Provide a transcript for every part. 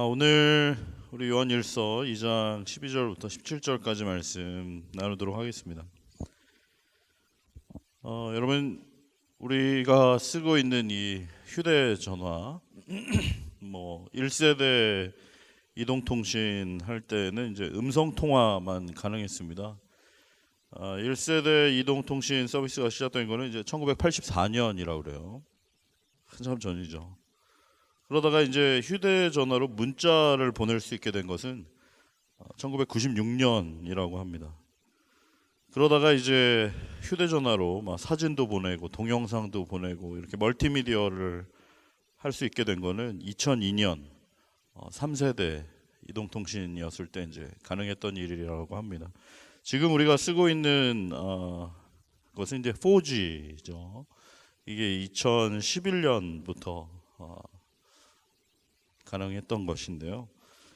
오늘 우리 요한일서 2장 12절부터 17절까지 말씀 나누도록 하겠습니다. 여러분, 우리가 쓰고 있는 이 휴대전화 1세대 이동통신 할 때는 이제 음성통화만 가능했습니다. 1세대 이동통신 서비스가 시작된 거는 이제 1984년이라고 그래요. 한참 전이죠. 그러다가 이제 휴대전화로 문자를 보낼 수 있게 된 것은 1996년이라고 합니다. 그러다가 이제 휴대전화로 막 사진도 보내고 동영상도 보내고 이렇게 멀티미디어를 할 수 있게 된 거는 2002년 3세대 이동통신이었을 때 이제 가능했던 일이라고 합니다. 지금 우리가 쓰고 있는 것은 이제 4G죠. 이게 2011년부터 가능했던 것인데요.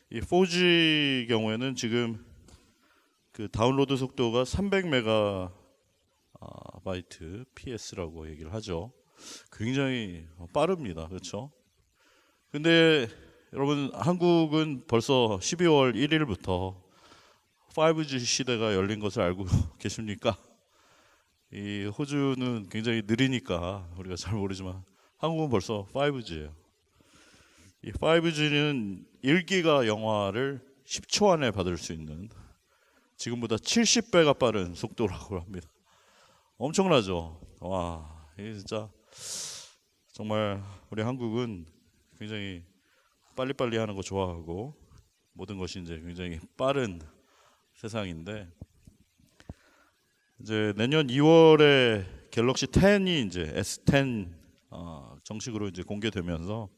이 4G 경우에는 지금 그 다운로드 속도가 300MB PS라고 얘기를 하죠. 굉장히 빠릅니다. 그렇죠? 근데 여러분, 한국은 벌써 12월 1일부터 5G 시대가 열린 것을 알고 계십니까? 이 호주는 굉장히 느리니까 우리가 잘 모르지만 한국은 벌써 5G예요. 이 5G는 1기가 영화를 10초 안에 받을 수 있는, 지금보다 70배가 빠른 속도라고 합니다. 엄청나죠? 와, 이게 진짜 정말 우리 한국은 굉장히 빨리빨리 하는 거 좋아하고 모든 것이 이제 굉장히 빠른 세상인데, 이제 내년 2월에 갤럭시 10이 이제 S10 정식으로 이제 공개되면서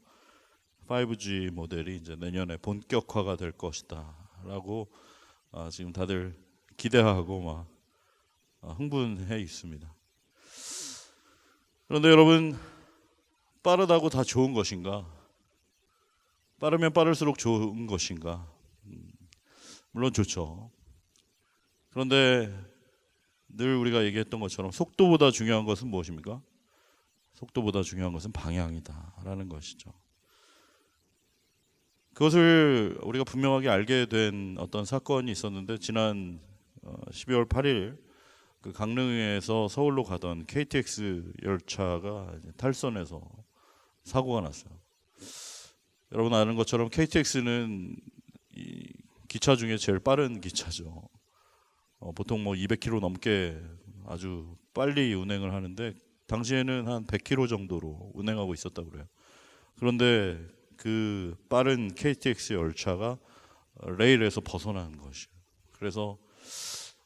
5G 모델이 이제 내년에 본격화가 될 것이다라고 지금 다들 기대하고 막 흥분해 있습니다. 그런데 여러분, 빠르다고 다 좋은 것인가? 빠르면 빠를수록 좋은 것인가? 물론 좋죠. 그런데 늘 우리가 얘기했던 것처럼 속도보다 중요한 것은 무엇입니까? 속도보다 중요한 것은 방향이다라는 것이죠. 그것을 우리가 분명하게 알게 된 어떤 사건이 있었는데, 지난 12월 8일 그 강릉에서 서울로 가던 KTX 열차가 탈선해서 사고가 났어요. 여러분 아는 것처럼 KTX는 이 기차 중에 제일 빠른 기차죠. 보통 200km 넘게 아주 빨리 운행을 하는데, 당시에는 한 100km 정도로 운행하고 있었다고 그래요. 그런데 그 빠른 KTX 열차가 레일에서 벗어난 것이에요. 그래서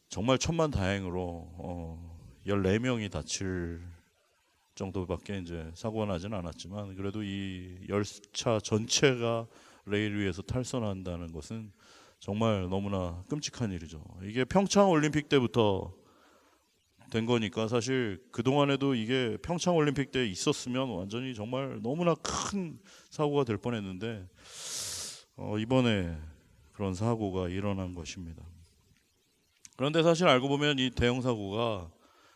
정말 천만다행으로 14명이 다칠 정도밖에 이제 사고가 나진 않았지만, 그래도 이 열차 전체가 레일 위에서 탈선한다는 것은 정말 너무나 끔찍한 일이죠. 이게 평창 올림픽 때부터 된 거니까 사실 그동안에도 이게 평창 올림픽 때 있었으면 완전히 정말 너무나 큰 사고가 될 뻔했는데 이번에 그런 사고가 일어난 것입니다. 그런데 사실 알고 보면 이 대형 사고가,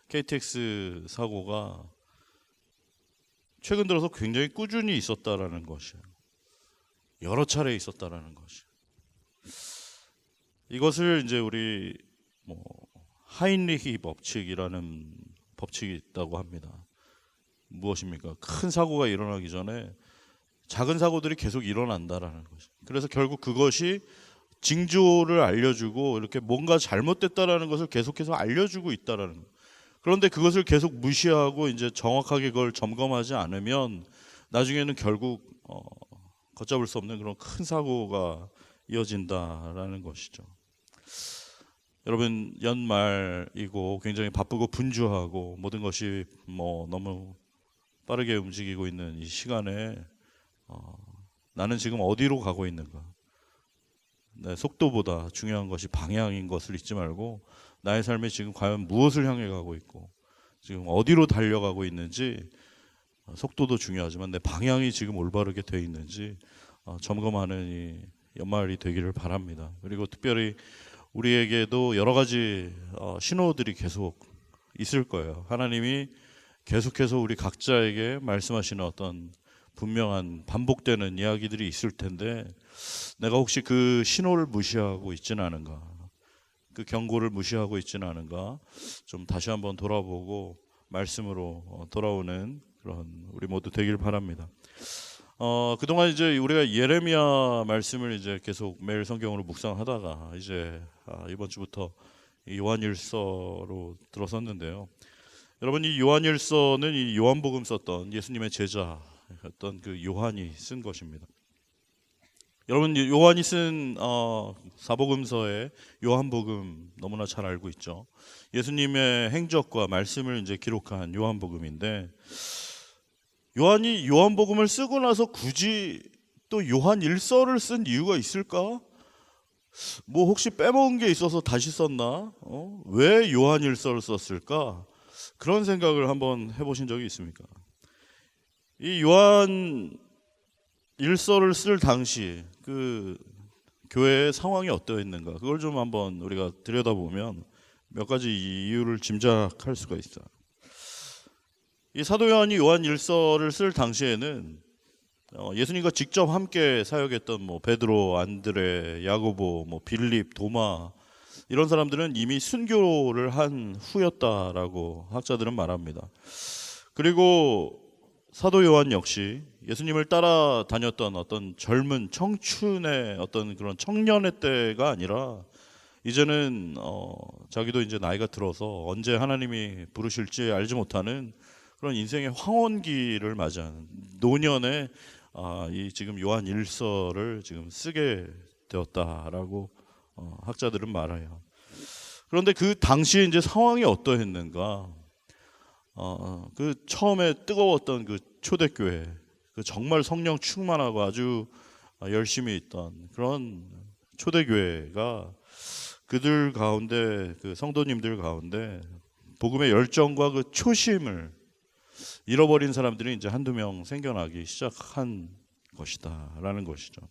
KTX 사고가 최근 들어서 굉장히 꾸준히 있었다라는 것이에요. 여러 차례 있었다라는 것이. 이것을 이제 우리 하인리히 법칙이라는 법칙이 있다고 합니다. 무엇입니까? 큰 사고가 일어나기 전에 작은 사고들이 계속 일어난다라는 것이. 그래서 결국 그것이 징조를 알려주고 이렇게 뭔가 잘못됐다라는 것을 계속해서 알려주고 있다라는 거예요. 그런데 그것을 계속 무시하고 이제 정확하게 그걸 점검하지 않으면 나중에는 결국 걷잡을 수 없는 그런 큰 사고가 이어진다라는 것이죠. 여러분, 연말이고 굉장히 바쁘고 분주하고 모든 것이 너무 빠르게 움직이고 있는 이 시간에 나는 지금 어디로 가고 있는가? 내 속도보다 중요한 것이 방향인 것을 잊지 말고, 나의 삶이 지금 과연 무엇을 향해 가고 있고 지금 어디로 달려가고 있는지, 속도도 중요하지만 내 방향이 지금 올바르게 되어 있는지 점검하는 이 연말이 되기를 바랍니다. 그리고 특별히 우리에게도 여러 가지 신호들이 계속 있을 거예요. 하나님이 계속해서 우리 각자에게 말씀하시는 어떤 분명한 반복되는 이야기들이 있을 텐데 내가 혹시 그 신호를 무시하고 있지는 않은가, 그 경고를 무시하고 있지는 않은가, 좀 다시 한번 돌아보고 말씀으로 돌아오는 그런 우리 모두 되길 바랍니다. 그동안 이제 우리가 예레미야 말씀을 이제 계속 매일 성경으로 묵상하다가 이제 이번 주부터 요한일서로 들어섰는데요. 여러분, 이 요한일서는 이 요한복음 썼던 예수님의 제자였던 그 요한이 쓴 것입니다. 여러분, 요한이 쓴 사복음서의 요한복음 너무나 잘 알고 있죠. 예수님의 행적과 말씀을 이제 기록한 요한복음인데, 요한이 요한복음을 쓰고 나서 굳이 또 요한일서를 쓴 이유가 있을까? 뭐 혹시 빼먹은 게 있어서 다시 썼나? 왜 요한일서를 썼을까? 그런 생각을 한번 해보신 적이 있습니까? 이 요한일서를 쓸 당시 그 교회의 상황이 어떠했는가, 그걸 좀 한번 우리가 들여다보면 몇 가지 이유를 짐작할 수가 있어요. 이 사도 요한이 요한일서를 쓸 당시에는 예수님과 직접 함께 사역했던 뭐 베드로, 안드레, 야고보, 뭐 빌립, 도마, 이런 사람들은 이미 순교를 한 후였다라고 학자들은 말합니다. 그리고 사도 요한 역시 예수님을 따라다녔던 어떤 젊은 청춘의 어떤 그런 청년의 때가 아니라 이제는 자기도 이제 나이가 들어서 언제 하나님이 부르실지 알지 못하는 그런 인생의 황혼기를 맞이하는 노년에 이 지금 요한일서를 지금 쓰게 되었다라고 학자들은 말해요. 그런데 그 당시에 이제 상황이 어떠했는가? 그 처음에 뜨거웠던 그 초대교회, 그 정말 성령 충만하고 아주 열심히 있던 그런 초대교회가 그들 가운데, 그 성도님들 가운데 복음의 열정과 그 초심을 잃어버린 사람들이 이제 한두 명 생겨나기 시작한 것이다라는 것이죠.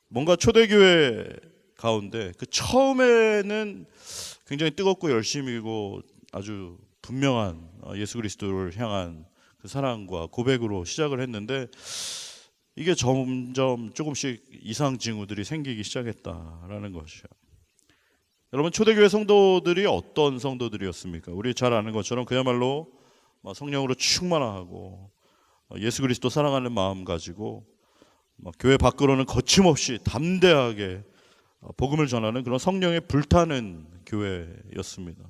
뭔가 초대교회 가운데 그 처음에는 굉장히 뜨겁고 열심이고 아주 분명한 예수 그리스도를 향한 그 사랑과 고백으로 시작을 했는데 이게 점점 조금씩 이상 징후들이 생기기 시작했다라는 것이죠. 여러분, 초대교회 성도들이 어떤 성도들이었습니까? 우리 잘 아는 것처럼 그야말로 성령으로 충만하고 예수 그리스도 사랑하는 마음 가지고 교회 밖으로는 거침없이 담대하게 복음을 전하는 그런 성령에 불타는 교회였습니다.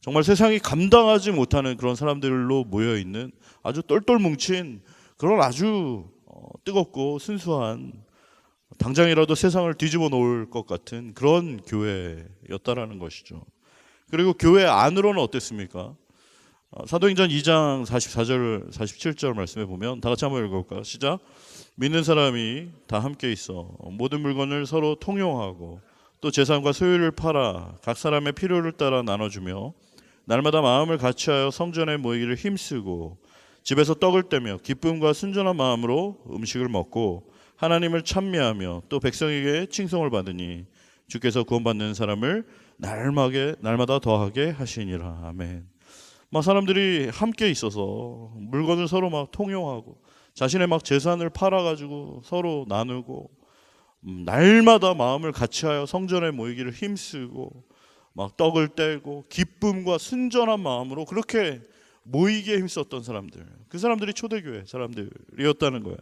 정말 세상이 감당하지 못하는 그런 사람들로 모여있는 아주 똘똘 뭉친 그런 아주 뜨겁고 순수한, 당장이라도 세상을 뒤집어 놓을 것 같은 그런 교회였다라는 것이죠. 그리고 교회 안으로는 어땠습니까? 사도행전 2장 44절 47절 말씀에 보면 다 같이 한번 읽어볼까요? 시작. 믿는 사람이 다 함께 있어 모든 물건을 서로 통용하고 또 재산과 소유를 팔아 각 사람의 필요를 따라 나눠주며 날마다 마음을 같이하여 성전에 모이기를 힘쓰고 집에서 떡을 떼며 기쁨과 순전한 마음으로 음식을 먹고 하나님을 찬미하며 또 백성에게 칭송을 받으니 주께서 구원받는 사람을 날마다 더하게 하시니라. 아멘. 사람들이 함께 있어서 물건을 서로 통용하고 자신의 재산을 팔아가지고 서로 나누고 날마다 마음을 같이하여 성전에 모이기를 힘쓰고 떡을 떼고 기쁨과 순전한 마음으로 그렇게 모이기에 힘썼던 사람들, 그 사람들이 초대교회 사람들이었다는 거예요.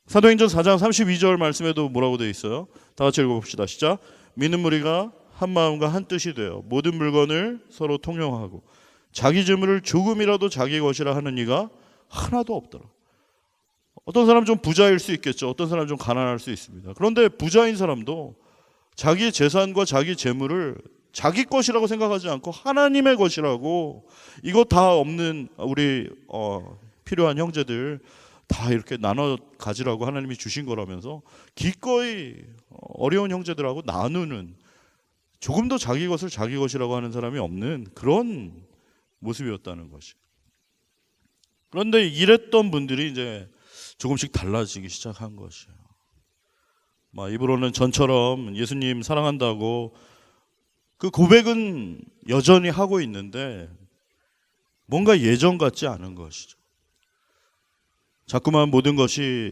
사도행전 4장 32절 말씀에도 뭐라고 되어 있어요? 다 같이 읽어봅시다. 시작. 믿는 무리가 한 마음과 한 뜻이 되어 모든 물건을 서로 통용하고 자기 재물을 조금이라도 자기 것이라 하는 이가 하나도 없더라. 어떤 사람 좀 부자일 수 있겠죠. 어떤 사람 좀 가난할 수 있습니다. 그런데 부자인 사람도 자기 재산과 자기 재물을 자기 것이라고 생각하지 않고 하나님의 것이라고, 이거 다 없는 우리 필요한 형제들 다 이렇게 나눠 가지라고 하나님이 주신 거라면서 기꺼이 어려운 형제들하고 나누는, 조금 더 자기 것을 자기 것이라고 하는 사람이 없는 그런 모습이었다는 것이. 그런데 이랬던 분들이 이제 조금씩 달라지기 시작한 것이에요. 입으로는 전처럼 예수님 사랑한다고 그 고백은 여전히 하고 있는데 뭔가 예전 같지 않은 것이죠. 자꾸만 모든 것이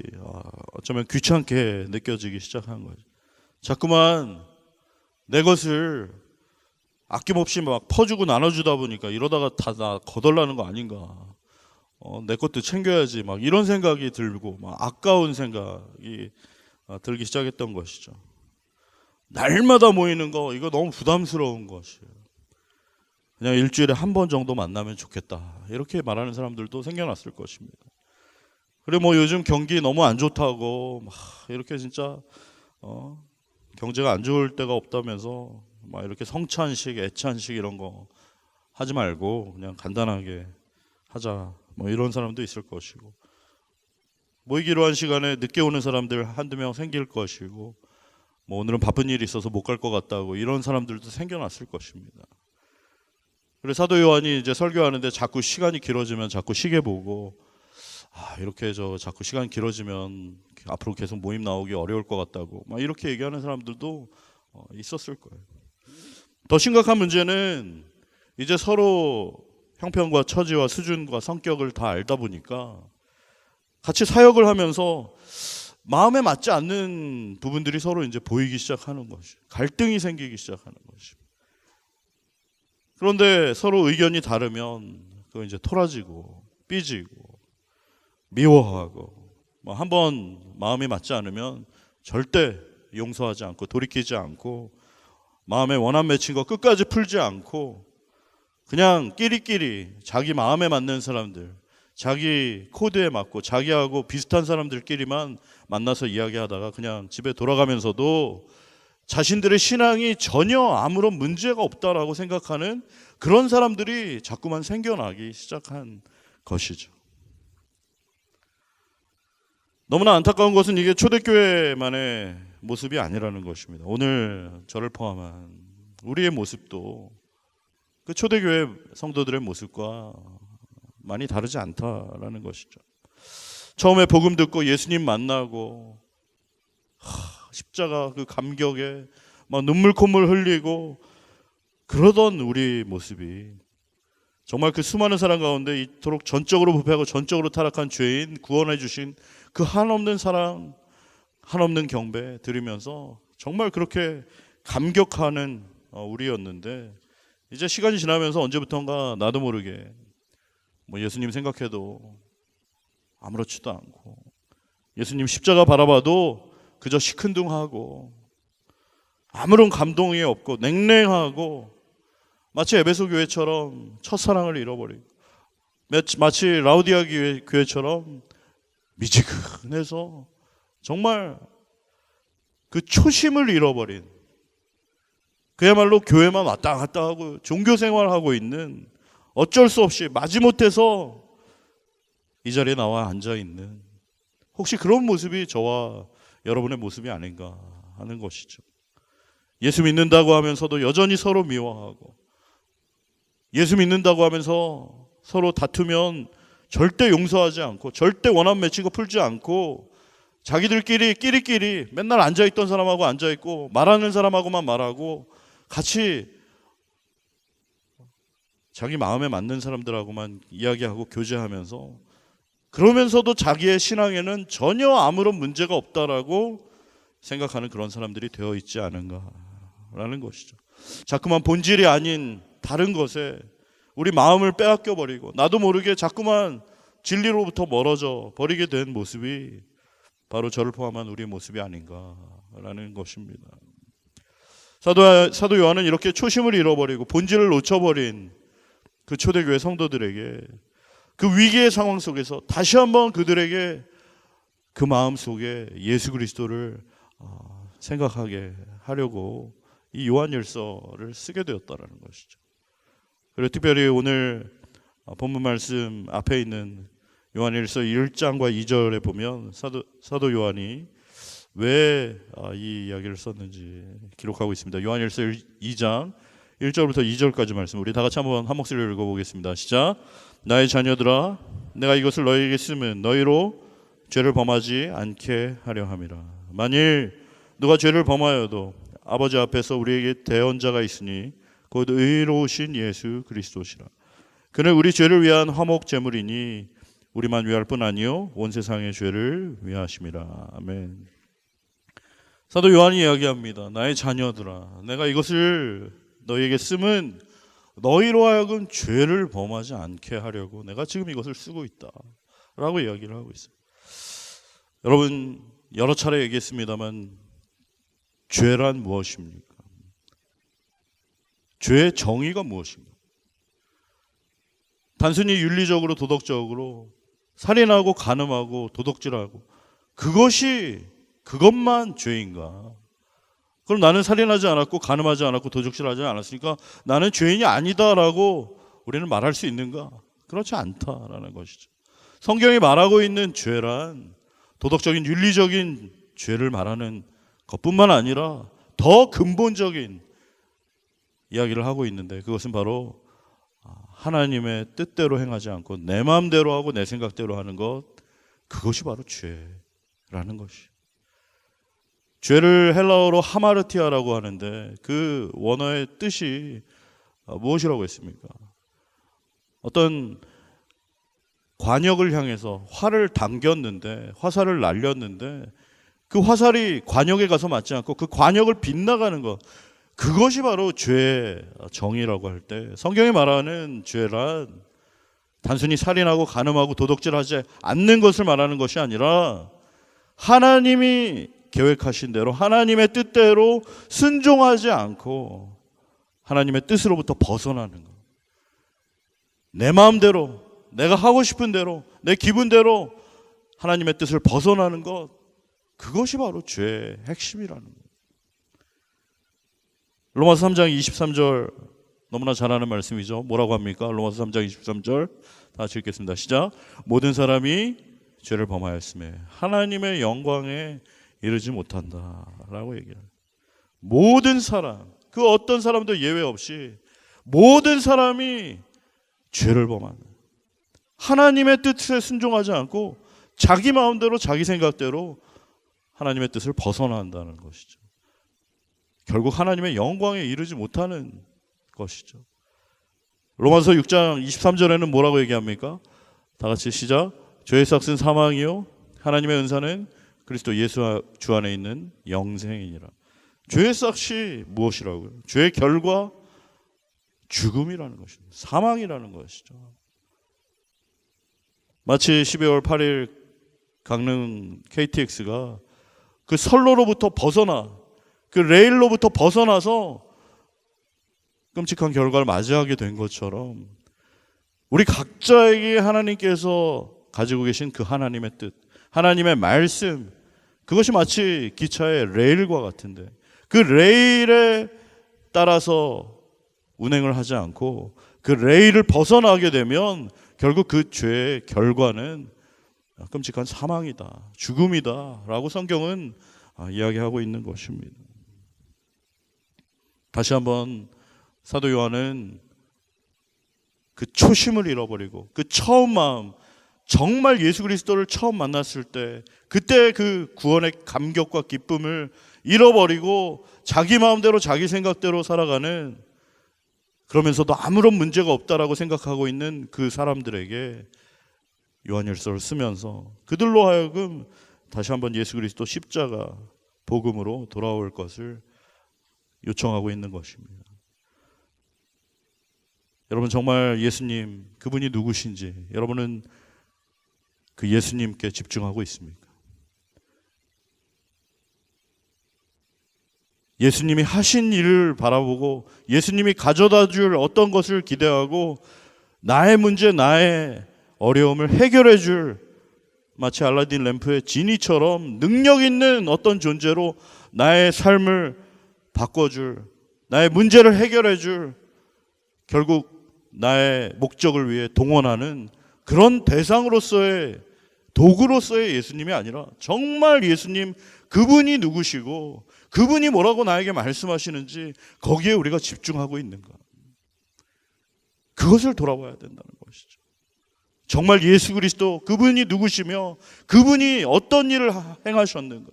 어쩌면 귀찮게 느껴지기 시작한 거죠. 자꾸만 내 것을 아낌없이 막 퍼주고 나눠주다 보니까 이러다가 다 나 거덜나는 거 아닌가. 내 것도 챙겨야지 막 이런 생각이 들고 막 아까운 생각이 들기 시작했던 것이죠. 날마다 모이는 거 이거 너무 부담스러운 것이에요. 그냥 일주일에 한 번 정도 만나면 좋겠다 이렇게 말하는 사람들도 생겨났을 것입니다. 그리고 뭐 요즘 경기 너무 안 좋다고 막 이렇게 진짜 경제가 안 좋을 때가 없다면서 막 이렇게 성찬식, 애찬식 이런 거 하지 말고 그냥 간단하게 하자 뭐 이런 사람도 있을 것이고, 모이기로 한 시간에 늦게 오는 사람들 한두 명 생길 것이고, 뭐 오늘은 바쁜 일이 있어서 못 갈 것 같다고 이런 사람들도 생겨났을 것입니다. 그래서 사도 요한이 이제 설교하는데 자꾸 시간이 길어지면 자꾸 시계 보고 이렇게 자꾸 시간 길어지면 앞으로 계속 모임 나오기 어려울 것 같다고 막 이렇게 얘기하는 사람들도 있었을 거예요. 더 심각한 문제는 이제 서로 형편과 처지와 수준과 성격을 다 알다 보니까 같이 사역을 하면서 마음에 맞지 않는 부분들이 서로 이제 보이기 시작하는 것이, 갈등이 생기기 시작하는 것이. 그런데 서로 의견이 다르면 그거 이제 토라지고 삐지고 미워하고 한번 마음이 맞지 않으면 절대 용서하지 않고 돌이키지 않고 마음에 원한 맺힌 거 끝까지 풀지 않고 그냥 끼리끼리 자기 마음에 맞는 사람들, 자기 코드에 맞고 자기하고 비슷한 사람들끼리만 만나서 이야기하다가 그냥 집에 돌아가면서도 자신들의 신앙이 전혀 아무런 문제가 없다라고 생각하는 그런 사람들이 자꾸만 생겨나기 시작한 것이죠. 너무나 안타까운 것은 이게 초대교회만의 모습이 아니라는 것입니다. 오늘 저를 포함한 우리의 모습도 그 초대교회 성도들의 모습과 많이 다르지 않다라는 것이죠. 처음에 복음 듣고 예수님 만나고 십자가 그 감격에 막 눈물 콧물 흘리고 그러던 우리 모습이 정말 그 수많은 사람 가운데 이토록 전적으로 부패하고 전적으로 타락한 죄인 구원해 주신 그 한없는 사랑, 한없는 경배 드리면서 정말 그렇게 감격하는 우리였는데, 이제 시간이 지나면서 언제부턴가 나도 모르게 뭐 예수님 생각해도 아무렇지도 않고 예수님 십자가 바라봐도 그저 시큰둥하고 아무런 감동이 없고 냉랭하고 마치 에베소 교회처럼 첫사랑을 잃어버리고 마치 라우디아 교회처럼 미지근해서 정말 그 초심을 잃어버린, 그야말로 교회만 왔다 갔다 하고 종교 생활하고 있는, 어쩔 수 없이 마지못해서 이 자리에 나와 앉아있는, 혹시 그런 모습이 저와 여러분의 모습이 아닌가 하는 것이죠. 예수 믿는다고 하면서도 여전히 서로 미워하고, 예수 믿는다고 하면서 서로 다투면 절대 용서하지 않고 절대 원한 맺히고 풀지 않고 자기들끼리 끼리끼리 맨날 앉아있던 사람하고 앉아있고 말하는 사람하고만 말하고 같이 자기 마음에 맞는 사람들하고만 이야기하고 교제하면서, 그러면서도 자기의 신앙에는 전혀 아무런 문제가 없다라고 생각하는 그런 사람들이 되어 있지 않은가라는 것이죠. 자꾸만 본질이 아닌 다른 것에 우리 마음을 빼앗겨 버리고 나도 모르게 자꾸만 진리로부터 멀어져 버리게 된 모습이 바로 저를 포함한 우리의 모습이 아닌가라는 것입니다. 사도 요한은 이렇게 초심을 잃어버리고 본질을 놓쳐버린 그 초대교회 성도들에게 그 위기의 상황 속에서 다시 한번 그들에게 그 마음 속에 예수 그리스도를 생각하게 하려고 이 요한일서를 쓰게 되었다라는 것이죠. 그리고 특별히 오늘 본문 말씀 앞에 있는 요한일서 1장과 2절에 보면 사도 요한이 왜 이 이야기를 썼는지 기록하고 있습니다. 요한일서 2장 1절부터 2절까지 말씀, 우리 다 같이 한번 한 목소리로 읽어보겠습니다. 시작. 나의 자녀들아, 내가 이것을 너희에게 쓰면 너희로 죄를 범하지 않게 하려 함이라. 만일 누가 죄를 범하여도 아버지 앞에서 우리에게 대언자가 있으니 곧 의로우신 예수 그리스도시라. 그는 우리 죄를 위한 화목 제물이니 우리만 위할 뿐 아니요 온 세상의 죄를 위하심이라. 아멘. 사도 요한이 이야기합니다. 나의 자녀들아, 내가 이것을 너희에게 쓰면 너희로 하여금 죄를 범하지 않게 하려고 내가 지금 이것을 쓰고 있다 라고 이야기를 하고 있어요. 여러분, 여러 차례 얘기했습니다만 죄란 무엇입니까? 죄의 정의가 무엇인가? 단순히 윤리적으로 도덕적으로 살인하고 간음하고 도둑질하고 그것만 죄인가? 그럼 나는 살인하지 않았고 간음하지 않았고 도둑질하지 않았으니까 나는 죄인이 아니다라고 우리는 말할 수 있는가? 그렇지 않다라는 것이죠. 성경이 말하고 있는 죄란 도덕적인 윤리적인 죄를 말하는 것뿐만 아니라 더 근본적인 이야기를 하고 있는데, 그것은 바로 하나님의 뜻대로 행하지 않고 내 마음대로 하고 내 생각대로 하는 것, 그것이 바로 죄라는 것이. 죄를 헬라어로 하마르티아라고 하는데 그 원어의 뜻이 무엇이라고 했습니까? 어떤 관역을 향해서 활을 당겼는데, 화살을 날렸는데 그 화살이 관역에 가서 맞지 않고 그 관역을 빗나가는 것, 그것이 바로 죄의 정의라고 할 때, 성경이 말하는 죄란 단순히 살인하고 간음하고 도둑질하지 않는 것을 말하는 것이 아니라 하나님이 계획하신 대로 하나님의 뜻대로 순종하지 않고 하나님의 뜻으로부터 벗어나는 것, 내 마음대로 내가 하고 싶은 대로 내 기분대로 하나님의 뜻을 벗어나는 것, 그것이 바로 죄의 핵심이라는 것. 로마서 3장 23절 너무나 잘 아는 말씀이죠. 뭐라고 합니까? 로마서 3장 23절 다 같이 읽겠습니다. 시작. 모든 사람이 죄를 범하였으며 하나님의 영광에 이르지 못한다라고 얘기해요. 모든 사람, 그 어떤 사람도 예외 없이 모든 사람이 죄를 범하는, 하나님의 뜻에 순종하지 않고 자기 마음대로 자기 생각대로 하나님의 뜻을 벗어난다는 것이죠. 결국 하나님의 영광에 이르지 못하는 것이죠. 로마서 6장 23절에는 뭐라고 얘기합니까? 다 같이 시작. 죄의 삭은 사망이요 하나님의 은사는 그리스도 예수 주 안에 있는 영생이니라. 죄의 삭이 무엇이라고요? 죄의 결과 죽음이라는 것입니다. 사망이라는 것이죠. 마치 12월 8일 강릉 KTX가 그 선로로부터 벗어나, 그 레일로부터 벗어나서 끔찍한 결과를 맞이하게 된 것처럼 우리 각자에게 하나님께서 가지고 계신 그 하나님의 뜻, 하나님의 말씀, 그것이 마치 기차의 레일과 같은데 그 레일에 따라서 운행을 하지 않고 그 레일을 벗어나게 되면 결국 그 죄의 결과는 끔찍한 사망이다, 죽음이다 라고 성경은 이야기하고 있는 것입니다. 다시 한번 사도 요한은 그 초심을 잃어버리고 그 처음 마음, 정말 예수 그리스도를 처음 만났을 때 그때 그 구원의 감격과 기쁨을 잃어버리고 자기 마음대로 자기 생각대로 살아가는, 그러면서도 아무런 문제가 없다라고 생각하고 있는 그 사람들에게 요한일서를 쓰면서 그들로 하여금 다시 한번 예수 그리스도 십자가 복음으로 돌아올 것을 요청하고 있는 것입니다. 여러분, 정말 예수님, 그분이 누구신지 여러분은 그 예수님께 집중하고 있습니까? 예수님이 하신 일을 바라보고 예수님이 가져다 줄 어떤 것을 기대하고 나의 문제, 나의 어려움을 해결해 줄, 마치 알라딘 램프의 지니처럼 능력 있는 어떤 존재로 나의 삶을 바꿔줄, 나의 문제를 해결해 줄, 결국 나의 목적을 위해 동원하는 그런 대상으로서의, 도구로서의 예수님이 아니라 정말 예수님, 그분이 누구시고 그분이 뭐라고 나에게 말씀하시는지 거기에 우리가 집중하고 있는가, 그것을 돌아봐야 된다는 것이죠. 정말 예수 그리스도, 그분이 누구시며 그분이 어떤 일을 행하셨는가,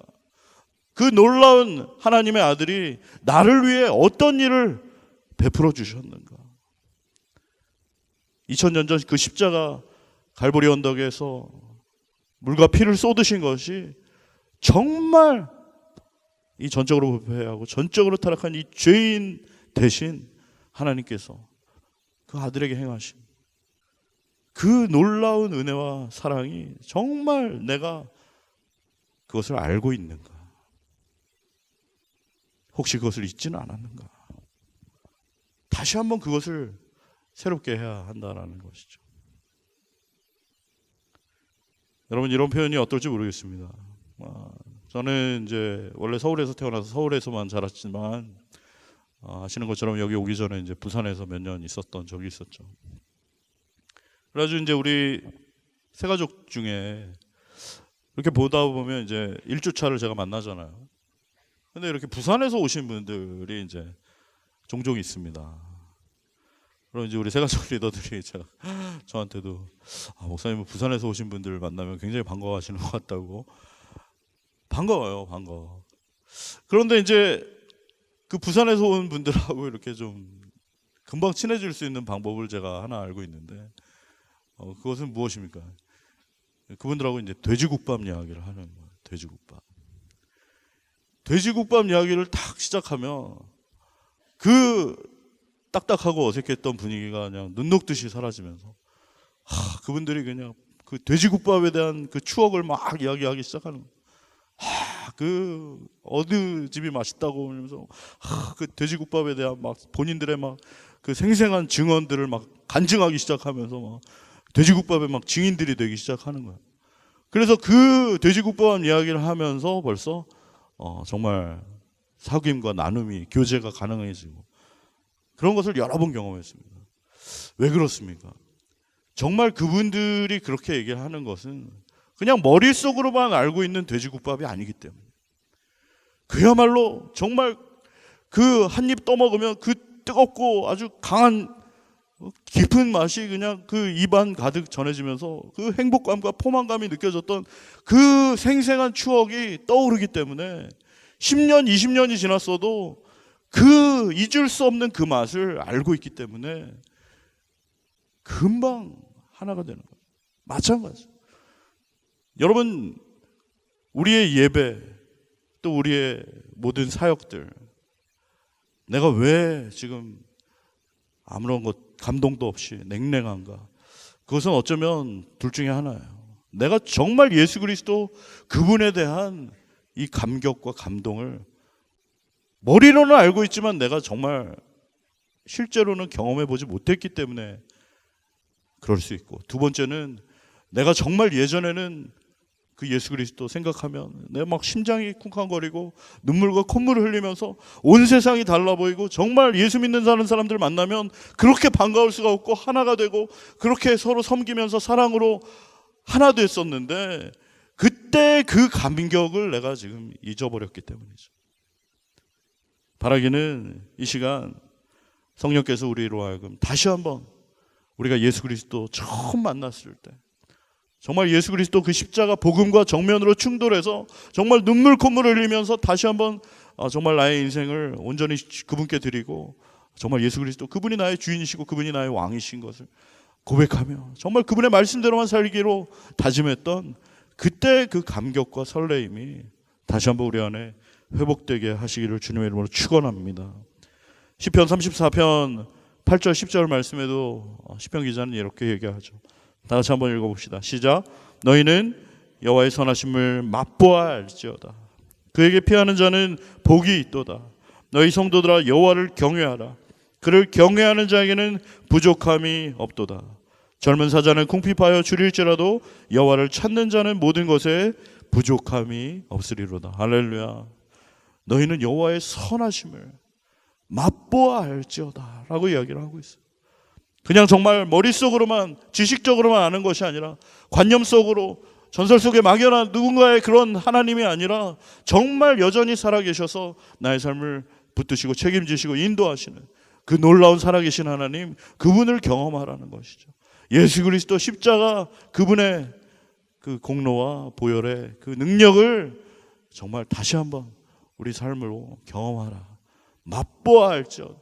그 놀라운 하나님의 아들이 나를 위해 어떤 일을 베풀어 주셨는가. 2000년 전 그 십자가 갈보리 언덕에서 물과 피를 쏟으신 것이 정말 이 전적으로 부패하고 전적으로 타락한 이 죄인 대신 하나님께서 그 아들에게 행하신 그 놀라운 은혜와 사랑이 정말 내가 그것을 알고 있는가? 혹시 그것을 잊지는 않았는가? 다시 한번 그것을 새롭게 해야 한다는 것이죠. 여러분, 이런 표현이 어떨지 모르겠습니다. 저는 이제 원래 서울에서 태어나서 서울에서만 자랐지만 아시는 것처럼 여기 오기 전에 이제 부산에서 몇 년 있었던 적이 있었죠. 그래가지고 이제 우리 세 가족 중에 이렇게 보다 보면 이제 일주차를 제가 만나잖아요. 근데 이렇게 부산에서 오신 분들이 이제 종종 있습니다. 그럼 이제 우리 세 가족 리더들이 저한테도 목사님은 부산에서 오신 분들을 만나면 굉장히 반가워하시는 것 같다고. 반가워요, 반가워. 그런데 이제 그 부산에서 온 분들하고 이렇게 좀 금방 친해질 수 있는 방법을 제가 하나 알고 있는데 그것은 무엇입니까? 그분들하고 이제 돼지국밥 이야기를 하는 거예요. 돼지국밥 이야기를 딱 시작하면 그 딱딱하고 어색했던 분위기가 그냥 눈 녹듯이 사라지면서 그분들이 그냥 그 돼지국밥에 대한 그 추억을 막 이야기하기 시작하는 거예요. 그 어느 집이 맛있다고 하면서 그 돼지국밥에 대한 막 본인들의 막 그 생생한 증언들을 막 간증하기 시작하면서 막 돼지국밥에 막 증인들이 되기 시작하는 거예요. 그래서 그 돼지국밥 이야기를 하면서 벌써 정말 사귐과 나눔이 교제가 가능해지고 그런 것을 여러 번 경험했습니다. 왜 그렇습니까? 정말 그분들이 그렇게 얘기를 하는 것은 그냥 머릿속으로만 알고 있는 돼지국밥이 아니기 때문에 그야말로 정말 그 한 입 떠먹으면 그 뜨겁고 아주 강한 깊은 맛이 그냥 그 입안 가득 전해지면서 그 행복감과 포만감이 느껴졌던 그 생생한 추억이 떠오르기 때문에 10년, 20년이 지났어도 그 잊을 수 없는 그 맛을 알고 있기 때문에 금방 하나가 되는 거예요. 마찬가지. 여러분, 우리의 예배 또 우리의 모든 사역들 내가 왜 지금 아무런 것 감동도 없이 냉랭한가? 그것은 어쩌면 둘 중에 하나예요. 내가 정말 예수 그리스도 그분에 대한 이 감격과 감동을 머리로는 알고 있지만 내가 정말 실제로는 경험해 보지 못했기 때문에 그럴 수 있고, 두 번째는 내가 정말 예전에는 그 예수 그리스도 생각하면 내 막 심장이 쿵쾅거리고 눈물과 콧물을 흘리면서 온 세상이 달라 보이고 정말 예수 믿는 사람들 만나면 그렇게 반가울 수가 없고 하나가 되고 그렇게 서로 섬기면서 사랑으로 하나 됐었는데 그때 그 감격을 내가 지금 잊어버렸기 때문이죠. 바라기는 이 시간 성령께서 우리로 하여금 다시 한번 우리가 예수 그리스도 처음 만났을 때 정말 예수 그리스도 그 십자가 복음과 정면으로 충돌해서 정말 눈물 콧물을 흘리면서 다시 한번 정말 나의 인생을 온전히 그분께 드리고 정말 예수 그리스도 그분이 나의 주인이시고 그분이 나의 왕이신 것을 고백하며 정말 그분의 말씀대로만 살기로 다짐했던 그때 그 감격과 설레임이 다시 한번 우리 안에 회복되게 하시기를 주님의 이름으로 축원합니다. 시편 34편 8절 10절 말씀에도 시편 기자는 이렇게 얘기하죠. 다 같이 한번 읽어봅시다. 시작. 너희는 여호와의 선하심을 맛보아 알지어다. 그에게 피하는 자는 복이 있도다. 너희 성도들아 여호와를 경외하라. 그를 경외하는 자에게는 부족함이 없도다. 젊은 사자는 궁핍하여 줄일지라도 여호와를 찾는 자는 모든 것에 부족함이 없으리로다. 할렐루야. 너희는 여호와의 선하심을 맛보아 알지어다 라고 이야기를 하고 있어요. 그냥 정말 머릿속으로만 지식적으로만 아는 것이 아니라 관념 속으로 전설 속에 막연한 누군가의 그런 하나님이 아니라 정말 여전히 살아계셔서 나의 삶을 붙드시고 책임지시고 인도하시는 그 놀라운 살아계신 하나님, 그분을 경험하라는 것이죠. 예수 그리스도 십자가 그분의 그 공로와 보혈의 그 능력을 정말 다시 한번 우리 삶으로 경험하라. 맛보아 알지어다.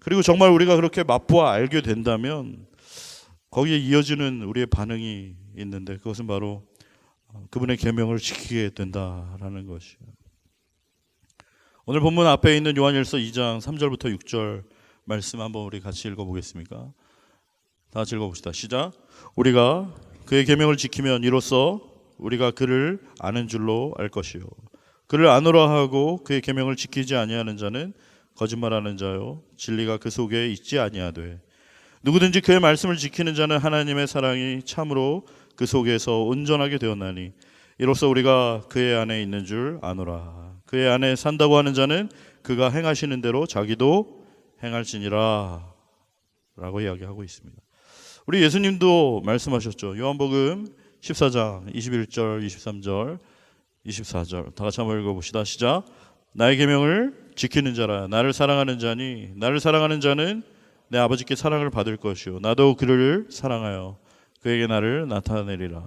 그리고 정말 우리가 그렇게 맛보아 알게 된다면 거기에 이어지는 우리의 반응이 있는데, 그것은 바로 그분의 계명을 지키게 된다라는 것이에요. 오늘 본문 앞에 있는 요한일서 2장 3절부터 6절 말씀 한번 우리 같이 읽어보겠습니까? 다 같이 읽어봅시다. 시작. 우리가 그의 계명을 지키면 이로써 우리가 그를 아는 줄로 알 것이요, 그를 아노라 하고 그의 계명을 지키지 아니하는 자는 거짓말하는 자요, 진리가 그 속에 있지 아니하되, 누구든지 그의 말씀을 지키는 자는 하나님의 사랑이 참으로 그 속에서 온전하게 되었나니, 이로써 우리가 그의 안에 있는 줄 아노라. 그의 안에 산다고 하는 자는 그가 행하시는 대로 자기도 행할지니라 라고 이야기하고 있습니다. 우리 예수님도 말씀하셨죠. 요한복음 14장 21절 23절 24절 다 같이 한번 읽어봅시다. 시작. 나의 계명을 지키는 자라. 나를 사랑하는 자니 나를 사랑하는 자는 내 아버지께 사랑을 받을 것이요, 나도 그를 사랑하여 그에게 나를 나타내리라.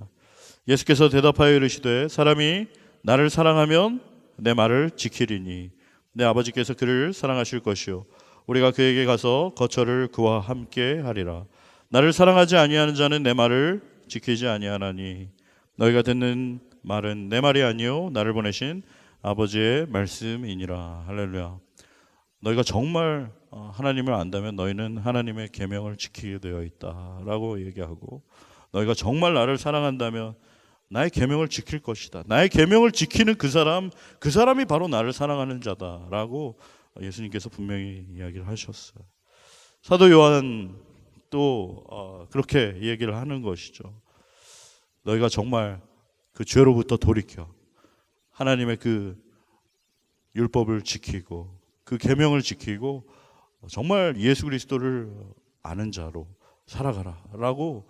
예수께서 대답하여 이르시되, 사람이 나를 사랑하면 내 말을 지키리니 내 아버지께서 그를 사랑하실 것이요, 우리가 그에게 가서 거처를 그와 함께 하리라. 나를 사랑하지 아니하는 자는 내 말을 지키지 아니하나니, 너희가 듣는 말은 내 말이 아니요 나를 보내신 아버지의 말씀이니라. 할렐루야. 너희가 정말 하나님을 안다면 너희는 하나님의 계명을 지키게 되어 있다라고 얘기하고, 너희가 정말 나를 사랑한다면 나의 계명을 지킬 것이다. 나의 계명을 지키는 그 사람이 바로 나를 사랑하는 자다라고 예수님께서 분명히 이야기를 하셨어요. 사도 요한 또 그렇게 얘기를 하는 것이죠. 너희가 정말 그 죄로부터 돌이켜 하나님의 그 율법을 지키고 그 계명을 지키고 정말 예수 그리스도를 아는 자로 살아가라라고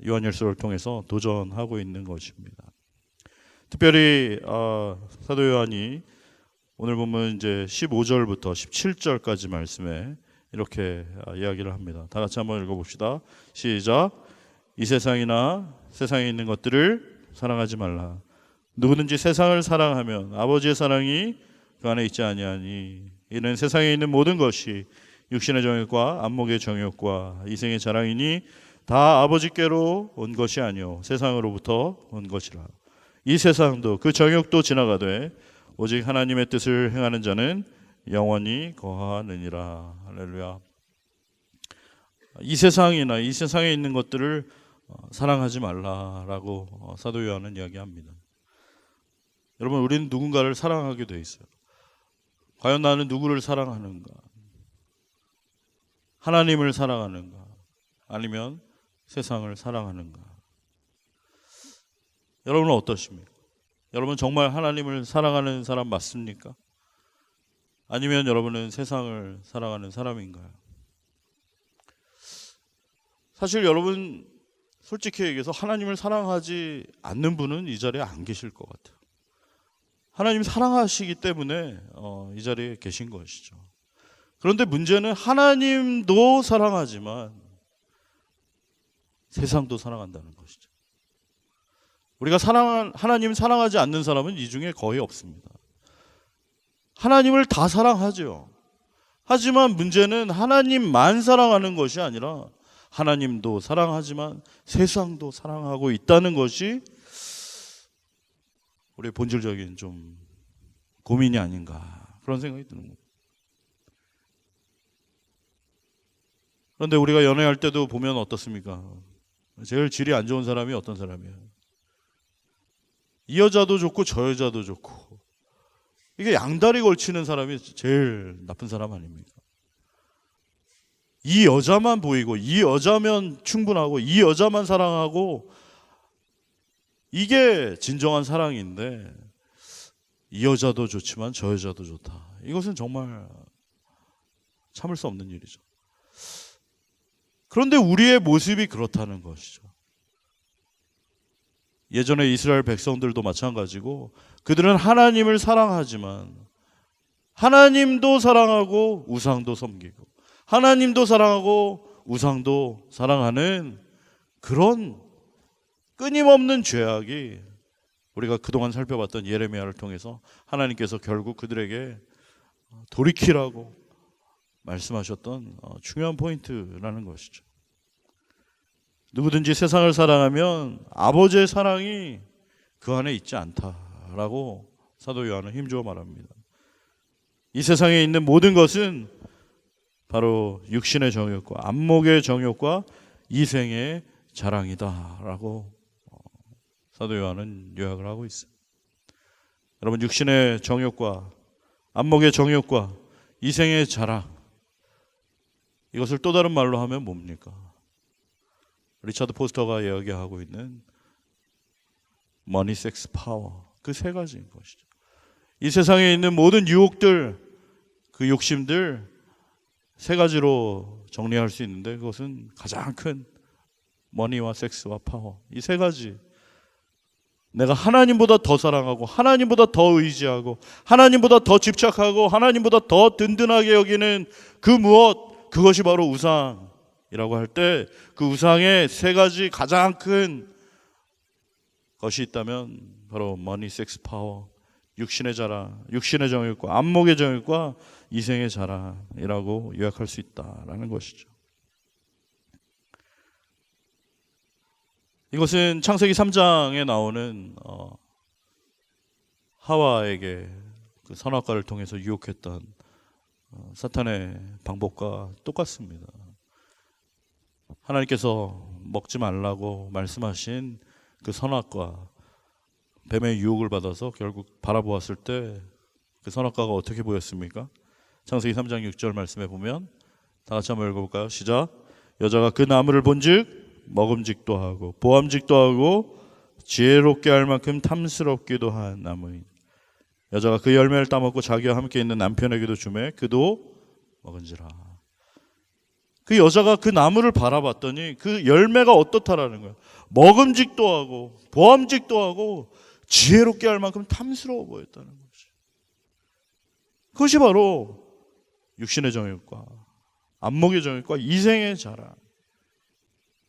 요한일서를 통해서 도전하고 있는 것입니다. 특별히 사도 요한이 오늘 보면 이제 15절부터 17절까지 말씀에 이렇게 이야기를 합니다. 다 같이 한번 읽어봅시다. 시작. 이 세상이나 세상에 있는 것들을 사랑하지 말라. 누구든지 세상을 사랑하면 아버지의 사랑이 그 안에 있지 아니하니, 이는 세상에 있는 모든 것이 육신의 정욕과 안목의 정욕과 이생의 자랑이니 다 아버지께로 온 것이 아니요 세상으로부터 온 것이라. 이 세상도 그 정욕도 지나가되 오직 하나님의 뜻을 행하는 자는 영원히 거하느니라. 할렐루야. 이 세상이나 이 세상에 있는 것들을 사랑하지 말라라고 사도 요한은 이야기합니다. 여러분, 우리는 누군가를 사랑하게 돼 있어요. 과연 나는 누구를 사랑하는가? 하나님을 사랑하는가? 아니면 세상을 사랑하는가? 여러분은 어떠십니까? 여러분 정말 하나님을 사랑하는 사람 맞습니까? 아니면 여러분은 세상을 사랑하는 사람인가요? 사실 여러분 솔직히 얘기해서 하나님을 사랑하지 않는 분은 이 자리에 안 계실 것 같아요. 하나님 사랑하시기 때문에 이 자리에 계신 것이죠. 그런데 문제는 하나님도 사랑하지만 세상도 사랑한다는 것이죠. 우리가 하나님 사랑하지 않는 사람은 이 중에 거의 없습니다. 하나님을 다 사랑하죠. 하지만 문제는 하나님만 사랑하는 것이 아니라 하나님도 사랑하지만 세상도 사랑하고 있다는 것이 우리의 본질적인 좀 고민이 아닌가, 그런 생각이 드는 거예요. 그런데 우리가 연애할 때도 보면 어떻습니까? 제일 질이 안 좋은 사람이 어떤 사람이에요? 이 여자도 좋고 저 여자도 좋고, 이게 양다리 걸치는 사람이 제일 나쁜 사람 아닙니까? 이 여자만 보이고 이 여자면 충분하고 이 여자만 사랑하고, 이게 진정한 사랑인데 이 여자도 좋지만 저 여자도 좋다. 이것은 정말 참을 수 없는 일이죠. 그런데 우리의 모습이 그렇다는 것이죠. 예전에 이스라엘 백성들도 마찬가지고, 그들은 하나님을 사랑하지만 하나님도 사랑하고 우상도 섬기고 하나님도 사랑하고 우상도 사랑하는 그런 끊임없는 죄악이 우리가 그동안 살펴봤던 예레미야를 통해서 하나님께서 결국 그들에게 돌이키라고 말씀하셨던 중요한 포인트라는 것이죠. 누구든지 세상을 사랑하면 아버지의 사랑이 그 안에 있지 않다라고 사도 요한은 힘주어 말합니다. 이 세상에 있는 모든 것은 바로 육신의 정욕과 안목의 정욕과 이생의 자랑이다라고 사도 요한은 요약을 하고 있어요. 여러분, 육신의 정욕과 안목의 정욕과 이생의 자랑, 이것을 또 다른 말로 하면 뭡니까? 리차드 포스터가 이야기하고 있는 머니, 섹스, 파워, 그 세 가지인 것이죠. 이 세상에 있는 모든 유혹들, 그 욕심들 세 가지로 정리할 수 있는데, 그것은 가장 큰 머니와 섹스와 파워, 이 세 가지. 내가 하나님보다 더 사랑하고 하나님보다 더 의지하고 하나님보다 더 집착하고 하나님보다 더 든든하게 여기는 그 무엇, 그것이 바로 우상이라고 할 때, 그 우상의 세 가지 가장 큰 것이 있다면 바로 머니, 섹스, 파워, 육신의 자랑, 육신의 정욕과 안목의 정욕과 이생의 자랑이라고 요약할 수 있다라는 것이죠. 이것은 창세기 3장에 나오는 하와에게 그 선악과를 통해서 유혹했던 사탄의 방법과 똑같습니다. 하나님께서 먹지 말라고 말씀하신 그 선악과, 뱀의 유혹을 받아서 결국 바라보았을 때 그 선악과가 어떻게 보였습니까? 창세기 3장 6절 말씀에 보면, 다 같이 한번 읽어볼까요? 시작. 여자가 그 나무를 본즉 먹음직도 하고 보암직도 하고 지혜롭게 할 만큼 탐스럽기도 한 나무인, 여자가 그 열매를 따먹고 자기와 함께 있는 남편에게도 주매 그도 먹은지라. 그 여자가 그 나무를 바라봤더니 그 열매가 어떻다라는 거예요. 먹음직도 하고 보암직도 하고 지혜롭게 할 만큼 탐스러워 보였다는 거죠. 그것이 바로 육신의 정욕과 안목의 정욕과 이생의 자랑,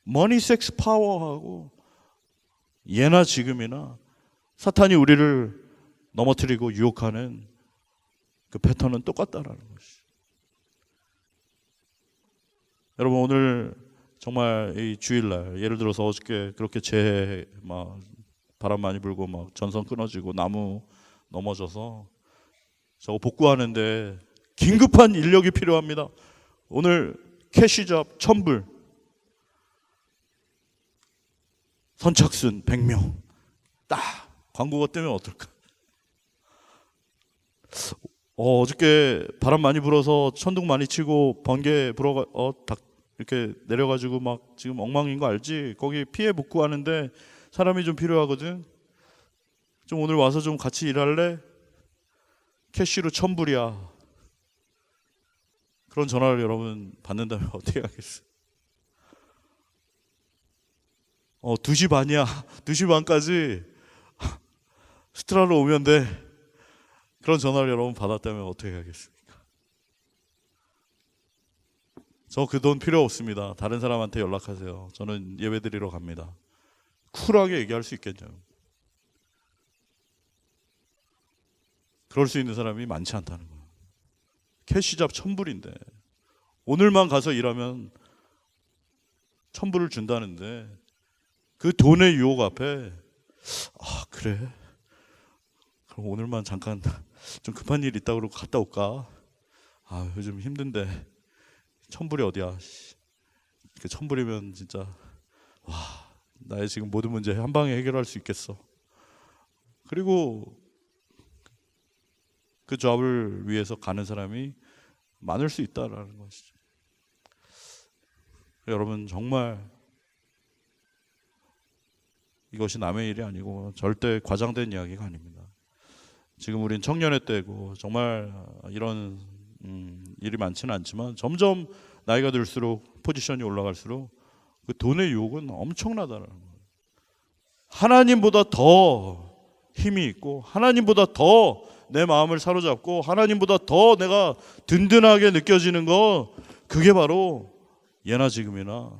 머니, 섹스, 파워하고 예나 지금이나 사탄이 우리를 넘어뜨리고 유혹하는 그 패턴은 똑같다라는 것이죠. 여러분, 오늘 정말 이 주일날, 예를 들어서 어저께 그렇게 재해, 막 바람 많이 불고 막 전선 끊어지고 나무 넘어져서 저거 복구하는데 긴급한 인력이 필요합니다. 오늘 캐시잡 1000불, 선착순 100명. 딱 광고가 뜨면 어떨까? 어저께 바람 많이 불어서 천둥 많이 치고 번개 불어가 이렇게 내려가지고 막 지금 엉망인 거 알지? 거기 피해 복구하는데 사람이 좀 필요하거든. 좀 오늘 와서 좀 같이 일할래? 캐시로 1000불이야. 그런 전화를 여러분 받는다면 어떻게 하겠어요? 2시 반이야. 2시 반까지 스트라로 오면 돼. 그런 전화를 여러분 받았다면 어떻게 하겠습니까? 저 그 돈 필요 없습니다. 다른 사람한테 연락하세요. 저는 예배 드리러 갑니다. 쿨하게 얘기할 수 있겠죠. 그럴 수 있는 사람이 많지 않다는 거예요. 캐시잡 1000불인데 오늘만 가서 일하면 1000불을 준다는데, 그 돈의 유혹 앞에 그래? 그럼 오늘만 잠깐 좀 급한 일 있다고 그러고 갔다 올까? 요즘 힘든데 1000불이 어디야? 그 1000불이면 진짜 나의 지금 모든 문제 한 방에 해결할 수 있겠어. 그리고 그 잡을 위해서 가는 사람이 많을 수 있다라는 것이죠. 여러분, 정말 이것이 남의 일이 아니고 절대 과장된 이야기가 아닙니다. 지금 우린 청년의 때고 정말 이런 일이 많지는 않지만 점점 나이가 들수록 포지션이 올라갈수록 그 돈의 유혹은 엄청나다라는 거예요. 하나님보다 더 힘이 있고 하나님보다 더 내 마음을 사로잡고 하나님보다 더 내가 든든하게 느껴지는 거, 그게 바로 예나 지금이나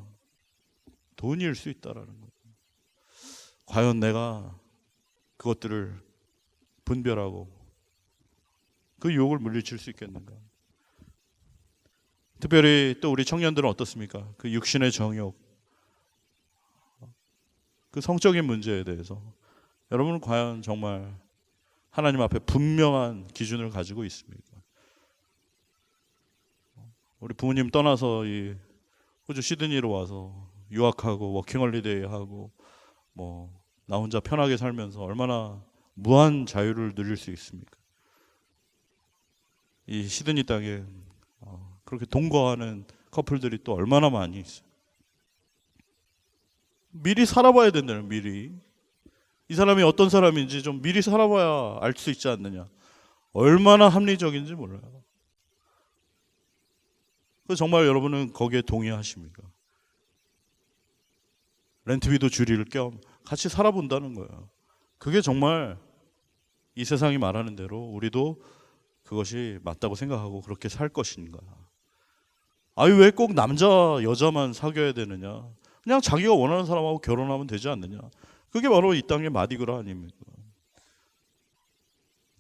돈일 수 있다라는 거예요. 과연 내가 그것들을 분별하고 그 유혹을 물리칠 수 있겠는가? 특별히 또 우리 청년들은 어떻습니까? 그 육신의 정욕, 그 성적인 문제에 대해서 여러분은 과연 정말 하나님 앞에 분명한 기준을 가지고 있습니까? 우리 부모님 떠나서 이 호주 시드니로 와서 유학하고 워킹홀리데이 하고 뭐 나 혼자 편하게 살면서 얼마나 무한 자유를 누릴 수 있습니까? 이 시드니 땅에 그렇게 동거하는 커플들이 또 얼마나 많이 있어요. 미리 살아봐야 된다는, 미리 이 사람이 어떤 사람인지 좀 미리 살아봐야 알 수 있지 않느냐. 얼마나 합리적인지 몰라요. 그래서 정말 여러분은 거기에 동의하십니까? 렌트비도 줄일 겸 같이 살아본다는 거예요. 그게 정말 이 세상이 말하는 대로 우리도 그것이 맞다고 생각하고 그렇게 살 것인가. 아유, 왜 꼭 남자 여자만 사귀어야 되느냐. 그냥 자기가 원하는 사람하고 결혼하면 되지 않느냐. 그게 바로 이 땅의 마디그라 아닙니까?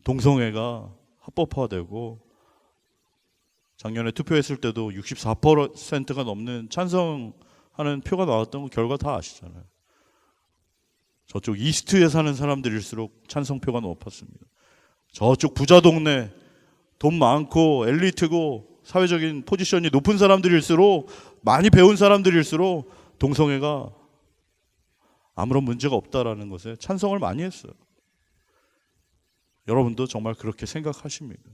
동성애가 합법화되고 작년에 투표했을 때도 64%가 넘는 찬성하는 표가 나왔던 거 결과 다 아시잖아요. 저쪽 이스트에 사는 사람들일수록 찬성표가 높았습니다. 저쪽 부자 동네, 돈 많고 엘리트고 사회적인 포지션이 높은 사람들일수록, 많이 배운 사람들일수록 동성애가 아무런 문제가 없다라는 것에 찬성을 많이 했어요. 여러분도 정말 그렇게 생각하십니까?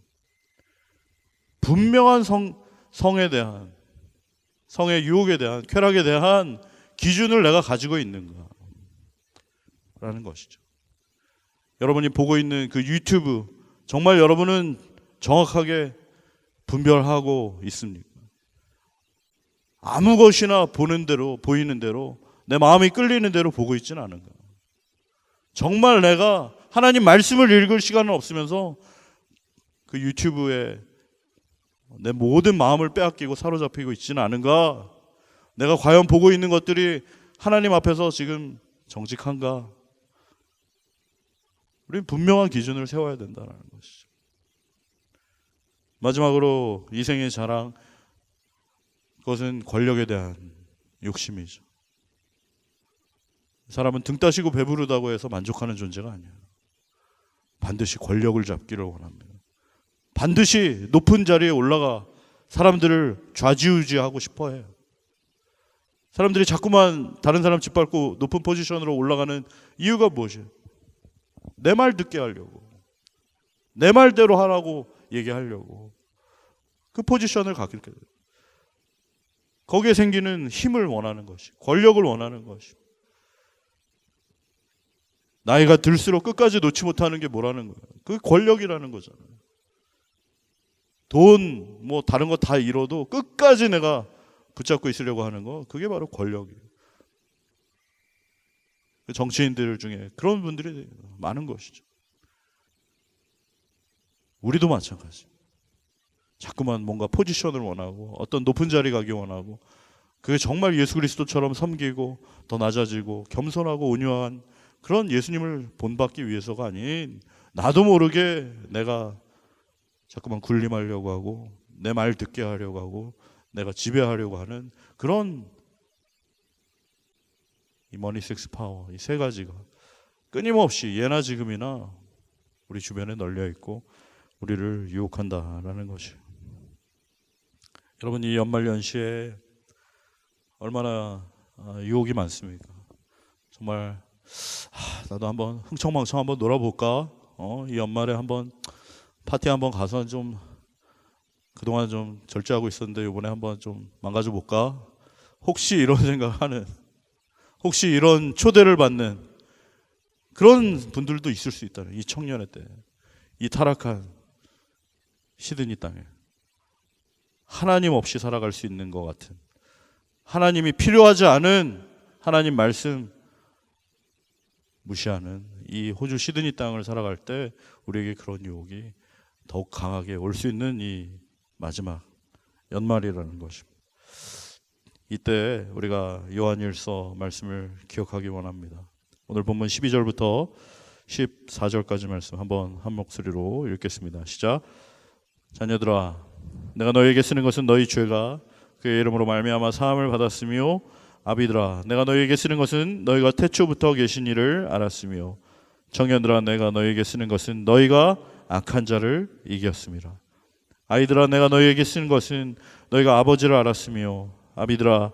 분명한 성에 대한, 성의 유혹에 대한, 쾌락에 대한 기준을 내가 가지고 있는가 라는 것이죠. 여러분이 보고 있는 그 유튜브, 정말 여러분은 정확하게 분별하고 있습니까? 아무 것이나 보는 대로, 보이는 대로, 내 마음이 끌리는 대로 보고 있지는 않은가. 정말 내가 하나님 말씀을 읽을 시간은 없으면서 그 유튜브에 내 모든 마음을 빼앗기고 사로잡히고 있지는 않은가. 내가 과연 보고 있는 것들이 하나님 앞에서 지금 정직한가. 우리는 분명한 기준을 세워야 된다는 것이죠. 마지막으로 이생의 자랑, 그것은 권력에 대한 욕심이죠. 사람은 등 따시고 배부르다고 해서 만족하는 존재가 아니에요. 반드시 권력을 잡기를 원합니다. 반드시 높은 자리에 올라가 사람들을 좌지우지하고 싶어 해요. 사람들이 자꾸만 다른 사람 짓밟고 높은 포지션으로 올라가는 이유가 무엇이에요? 내 말 듣게 하려고, 내 말대로 하라고 얘기하려고 그 포지션을 갖게 돼요. 거기에 생기는 힘을 원하는 것이, 권력을 원하는 것이. 나이가 들수록 끝까지 놓지 못하는 게 뭐라는 거예요? 그게 권력이라는 거잖아요. 돈, 뭐 다른 거 다 잃어도 끝까지 내가 붙잡고 있으려고 하는 거, 그게 바로 권력이에요. 정치인들 중에 그런 분들이 많은 것이죠. 우리도 마찬가지. 자꾸만 뭔가 포지션을 원하고 어떤 높은 자리 가기 원하고, 그게 정말 예수 그리스도처럼 섬기고 더 낮아지고 겸손하고 온유한 그런 예수님을 본받기 위해서가 아닌, 나도 모르게 내가 자꾸만 군림하려고 하고 내 말 듣게 하려고 하고 내가 지배하려고 하는 그런 이 머니, 섹스, 파워, 이 세 가지가 끊임없이 예나 지금이나 우리 주변에 널려 있고 우리를 유혹한다라는 것이. 여러분, 이 연말 연시에 얼마나 유혹이 많습니까? 정말 나도 한번 흥청망청 한번 놀아볼까? 이 연말에 한번 파티 한번 가서 좀 그동안 좀 절제하고 있었는데 이번에 한번 좀 망가져 볼까? 혹시 이런 생각하는, 혹시 이런 초대를 받는 그런 분들도 있을 수 있다는, 이 청년의 때, 이 타락한 시드니 땅에 하나님 없이 살아갈 수 있는 것 같은, 하나님이 필요하지 않은 하나님 말씀 무시하는 이 호주 시드니 땅을 살아갈 때 우리에게 그런 유혹이 더욱 강하게 올 수 있는 이 마지막 연말이라는 것입니다. 이때 우리가 요한일서 말씀을 기억하기 원합니다. 오늘 본문 12절부터 14절까지 말씀 한번 한 목소리로 읽겠습니다. 시작. 자녀들아, 내가 너희에게 쓰는 것은 너희 죄가 그의 이름으로 말미암아 사함을 받았으며 아비들아 내가 너희에게 쓰는 것은 너희가 태초부터 계신 이를 알았으며 청년들아 내가 너희에게 쓰는 것은 너희가 악한 자를 이겼음이라. 아이들아 내가 너희에게 쓴 것은 너희가 아버지를 알았으며 아비들아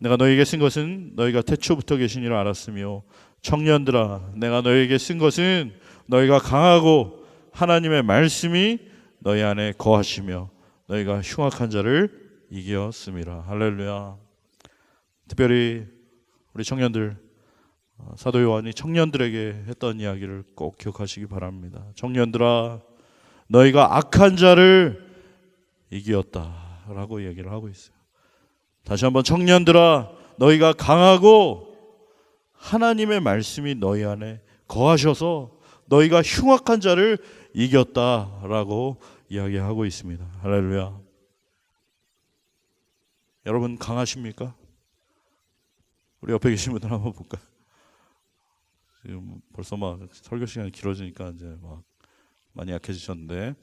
내가 너희에게 쓴 것은 너희가 태초부터 계신 이를 알았으며 청년들아 내가 너희에게 쓴 것은 너희가 강하고 하나님의 말씀이 너희 안에 거하시며 너희가 흉악한 자를 이겼음이라. 할렐루야. 특별히 우리 청년들, 사도 요한이 청년들에게 했던 이야기를 꼭 기억하시기 바랍니다. 청년들아 너희가 악한 자를 이기었다라고 얘기를 하고 있어요. 다시 한번 청년들아 너희가 강하고 하나님의 말씀이 너희 안에 거하셔서 너희가 흉악한 자를 이겼다라고 이야기하고 있습니다. 할렐루야. 여러분 강하십니까? 우리 옆에 계신 분들 한번 볼까요? 지금 벌써 막 설교 시간이 길어지니까 이제 막 많이 약해지셨는데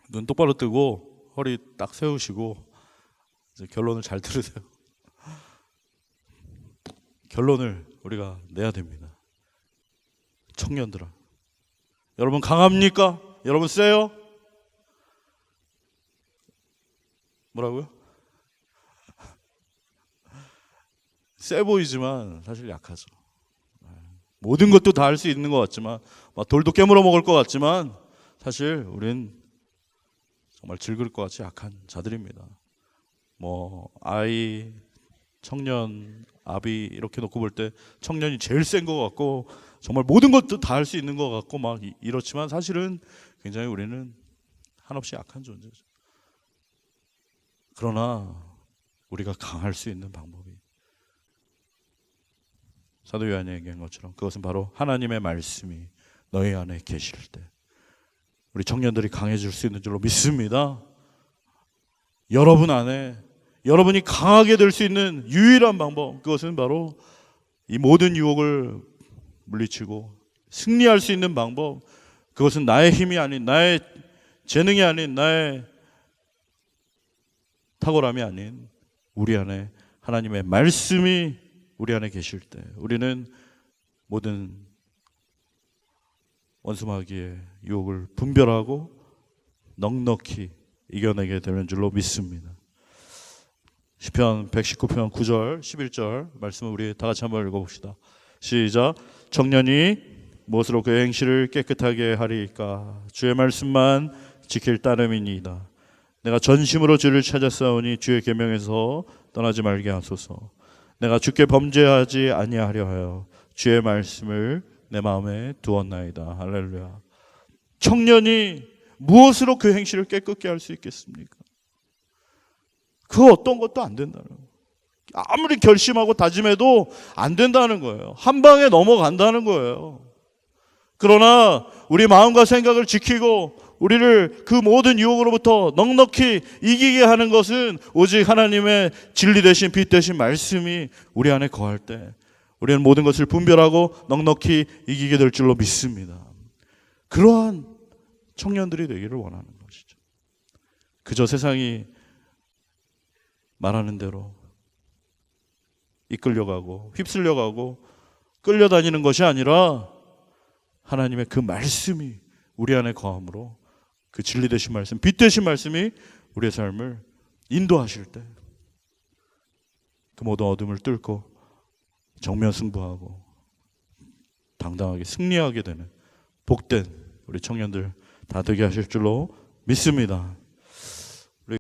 눈 똑바로 뜨고 허리 딱 세우시고 이제 결론을 잘 들으세요. 결론을 우리가 내야 됩니다. 청년들아, 여러분 강합니까? 여러분 세요? 뭐라고요? 세 보이지만 사실 약하죠. 모든 것도 다 할 수 있는 것 같지만 막 돌도 깨물어 먹을 것 같지만 사실 우린 정말 질그릇 것 같이 약한 자들입니다. 뭐 아이, 청년, 아비 이렇게 놓고 볼 때 청년이 제일 센 것 같고 정말 모든 것도 다 할 수 있는 것 같고 막 이렇지만 사실은 굉장히 우리는 한없이 약한 존재죠. 그러나 우리가 강할 수 있는 방법이 사도 요한이 얘기한 것처럼 그것은 바로 하나님의 말씀이 너희 안에 계실 때 우리 청년들이 강해질 수 있는 줄로 믿습니다. 여러분 안에 여러분이 강하게 될 수 있는 유일한 방법, 그것은 바로 이 모든 유혹을 물리치고 승리할 수 있는 방법, 그것은 나의 힘이 아닌, 나의 재능이 아닌, 나의 탁월함이 아닌 우리 안에 하나님의 말씀이 우리 안에 계실 때 우리는 모든 원수마귀의 유혹을 분별하고 넉넉히 이겨내게 되는 줄로 믿습니다. 시편 119편 9절 11절 말씀을 우리 다 같이 한번 읽어봅시다. 시작. 청년이 무엇으로 그의 행실을 깨끗하게 하리이까? 주의 말씀만 지킬 따름이니이다. 내가 전심으로 주를 찾았사오니 주의 계명에서 떠나지 말게 하소서. 내가 주께 범죄하지 아니하려 하여 주의 말씀을 내 마음에 두었나이다. 할렐루야. 청년이 무엇으로 그 행실을 깨끗게 할 수 있겠습니까? 그 어떤 것도 안 된다는 거예요. 아무리 결심하고 다짐해도 안 된다는 거예요. 한 방에 넘어간다는 거예요. 그러나 우리 마음과 생각을 지키고 우리를 그 모든 유혹으로부터 넉넉히 이기게 하는 것은 오직 하나님의 진리 되신 빛 되신 말씀이 우리 안에 거할 때 우리는 모든 것을 분별하고 넉넉히 이기게 될 줄로 믿습니다. 그러한 청년들이 되기를 원하는 것이죠. 그저 세상이 말하는 대로 이끌려가고 휩쓸려가고 끌려다니는 것이 아니라 하나님의 그 말씀이 우리 안에 거함으로 그 진리 되신 말씀, 빛 되신 말씀이 우리의 삶을 인도하실 때 그 모든 어둠을 뚫고 정면 승부하고 당당하게 승리하게 되는 복된 우리 청년들 다 되게 하실 줄로 믿습니다.